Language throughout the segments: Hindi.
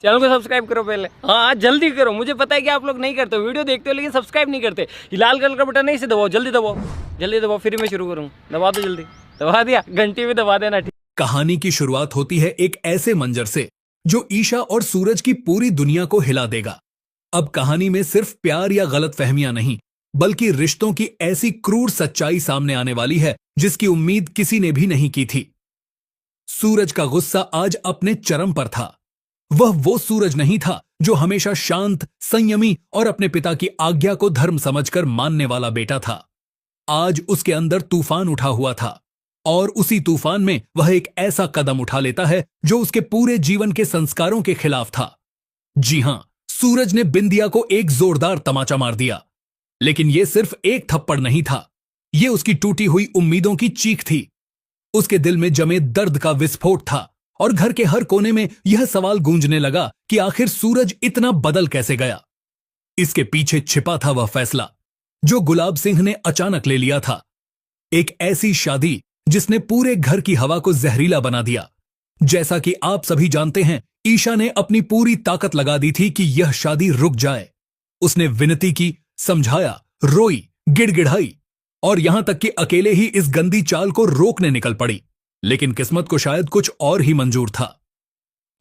चैनल को सब्सक्राइब करो पहले। हाँ जल्दी करो, मुझे पता है कि आप लोग नहीं करते हो, वीडियो देखते हो लेकिन सब्सक्राइब नहीं करते। ये लाल कलर का बटन नहीं से दबाओ, जल्दी दबाओ, जल्दी दबाओ, फिर मैं शुरू करूँ। दबा दो जल्दी, दबा दिया, घंटी भी दबा देना। कहानी की शुरुआत होती है एक ऐसे मंजर से जो ईशा और सूरज की पूरी दुनिया को हिला देगा। अब कहानी में सिर्फ प्यार या गलतफहमियां नहीं, बल्कि रिश्तों की ऐसी क्रूर सच्चाई सामने आने वाली है जिसकी उम्मीद किसी ने भी नहीं की थी। सूरज का गुस्सा आज अपने चरम पर था। वह वो सूरज नहीं था जो हमेशा शांत, संयमी और अपने पिता की आज्ञा को धर्म समझकर मानने वाला बेटा था। आज उसके अंदर तूफान उठा हुआ था और उसी तूफान में वह एक ऐसा कदम उठा लेता है जो उसके पूरे जीवन के संस्कारों के खिलाफ था। जी हां, सूरज ने बिंदिया को एक जोरदार तमाचा मार दिया। लेकिन यह सिर्फ एक थप्पड़ नहीं था, यह उसकी टूटी हुई उम्मीदों की चीख थी। उसके दिल में जमे दर्द का विस्फोट था और घर के हर कोने में यह सवाल गूंजने लगा कि आखिर सूरज इतना बदल कैसे गया। इसके पीछे छिपा था वह फैसला जो गुलाब सिंह ने अचानक ले लिया था। एक ऐसी शादी जिसने पूरे घर की हवा को जहरीला बना दिया। जैसा कि आप सभी जानते हैं, ईशा ने अपनी पूरी ताकत लगा दी थी कि यह शादी रुक जाए। उसने विनती की, समझाया, रोई, गिड़गिड़ाई और यहां तक कि अकेले ही इस गंदी चाल को रोकने निकल पड़ी। लेकिन किस्मत को शायद कुछ और ही मंजूर था।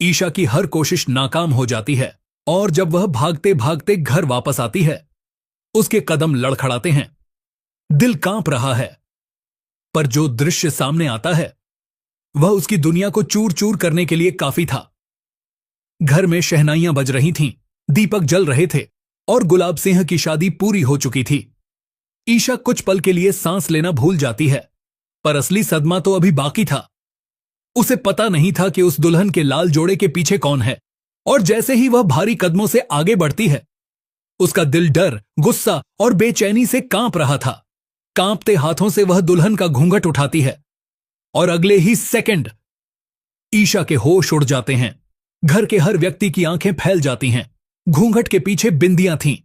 ईशा की हर कोशिश नाकाम हो जाती है और जब वह भागते भागते घर वापस आती है, उसके कदम लड़खड़ाते हैं, दिल कांप रहा है। पर जो दृश्य सामने आता है वह उसकी दुनिया को चूर चूर करने के लिए काफी था। घर में शहनाइयां बज रही थीं, दीपक जल रहे थे और गुलाब सिंह की शादी पूरी हो चुकी थी। ईशा कुछ पल के लिए सांस लेना भूल जाती है, पर असली सदमा तो अभी बाकी था। उसे पता नहीं था कि उस दुल्हन के लाल जोड़े के पीछे कौन है, और जैसे ही वह भारी कदमों से आगे बढ़ती है, उसका दिल डर, गुस्सा और बेचैनी से कांप रहा था। कांपते हाथों से वह दुल्हन का घूंघट उठाती है और अगले ही सेकंड ईशा के होश उड़ जाते हैं। घर के हर व्यक्ति की आंखें फैल जाती हैं। घूंघट के पीछे बिंदियां थीं,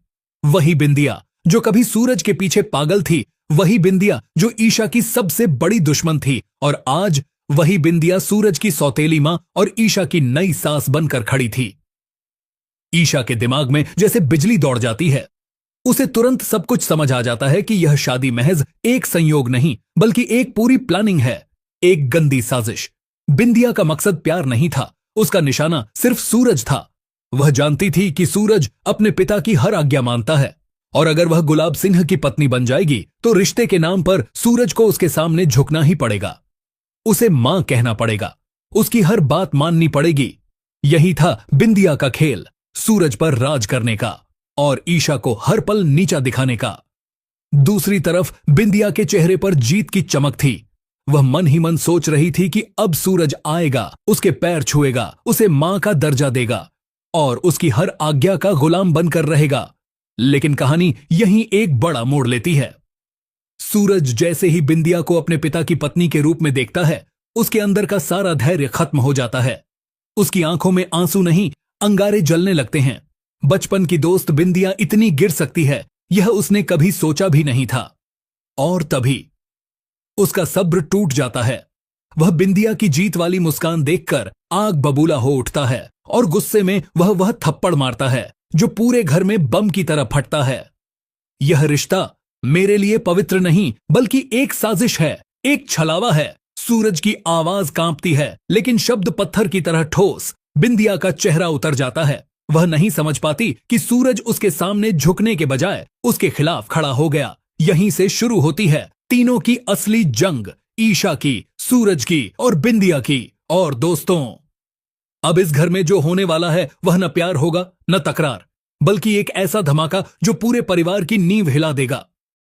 वही बिंदिया जो कभी सूरज के पीछे पागल थी, वही बिंदिया जो ईशा की सबसे बड़ी दुश्मन थी, और आज वही बिंदिया सूरज की सौतेली मां और ईशा की नई सास बनकर खड़ी थी। ईशा के दिमाग में जैसे बिजली दौड़ जाती है। उसे तुरंत सब कुछ समझ आ जाता है कि यह शादी महज एक संयोग नहीं, बल्कि एक पूरी प्लानिंग है, एक गंदी साजिश। बिंदिया का मकसद प्यार नहीं था, उसका निशाना सिर्फ सूरज था। वह जानती थी कि सूरज अपने पिता की हर आज्ञा मानता है, और अगर वह गुलाब सिंह की पत्नी बन जाएगी तो रिश्ते के नाम पर सूरज को उसके सामने झुकना ही पड़ेगा। उसे मां कहना पड़ेगा, उसकी हर बात माननी पड़ेगी। यही था बिंदिया का खेल, सूरज पर राज करने का और ईशा को हर पल नीचा दिखाने का। दूसरी तरफ बिंदिया के चेहरे पर जीत की चमक थी। वह मन ही मन सोच रही थी कि अब सूरज आएगा, उसके पैर छुएगा, उसे मां का दर्जा देगा और उसकी हर आज्ञा का गुलाम बनकर रहेगा। लेकिन कहानी यहीं एक बड़ा मोड़ लेती है। सूरज जैसे ही बिंदिया को अपने पिता की पत्नी के रूप में देखता है, उसके अंदर का सारा धैर्य खत्म हो जाता है। उसकी आंखों में आंसू नहीं, अंगारे जलने लगते हैं। बचपन की दोस्त बिंदिया इतनी गिर सकती है, यह उसने कभी सोचा भी नहीं था। और तभी उसका सब्र टूट जाता है। वह बिंदिया की जीत वाली मुस्कान देखकर आग बबूला हो उठता है और गुस्से में वह थप्पड़ मारता है जो पूरे घर में बम की तरह फटता है। यह रिश्ता मेरे लिए पवित्र नहीं, बल्कि एक साजिश है, एक छलावा है। सूरज की आवाज कांपती है, लेकिन शब्द पत्थर की तरह ठोस। बिंदिया का चेहरा उतर जाता है। वह नहीं समझ पाती कि सूरज उसके सामने झुकने के बजाय उसके खिलाफ खड़ा हो गया। यहीं से शुरू होती है तीनों की असली जंग, ईशा की, सूरज की और बिंदिया की। और दोस्तों, अब इस घर में जो होने वाला है वह न प्यार होगा, न तकरार, बल्कि एक ऐसा धमाका जो पूरे परिवार की नींव हिला देगा।